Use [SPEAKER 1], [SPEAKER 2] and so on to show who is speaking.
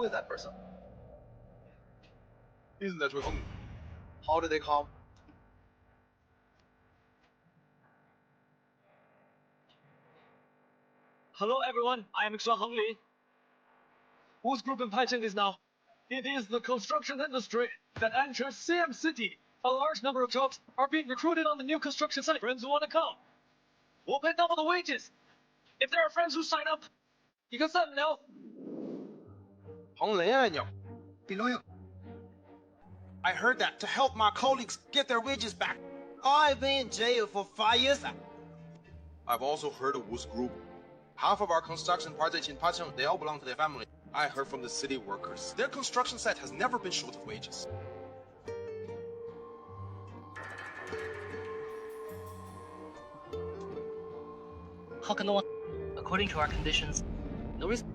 [SPEAKER 1] Who is that person?
[SPEAKER 2] Isn't that with him?
[SPEAKER 1] How did they come?
[SPEAKER 3] Hello everyone, I am Hong Li. Whose group in Paicheng is now? It is the construction industry that enters CM City. A large number of jobs are being recruited on the new construction site. Friends who want to come. We'll pay double the wages. If there are friends who sign up, you can let them know.
[SPEAKER 2] Hong Li啊又，
[SPEAKER 1] Below you.
[SPEAKER 4] I heard that to help my colleagues get their wages back. I've been in jail for 5 years.
[SPEAKER 2] I've also heard of Wu's group. Half of our construction projects in Pacheng, they all belong to their family. I heard from the city workers. Their construction site has never been short of wages.
[SPEAKER 5] How can no one, according to our conditions, no risk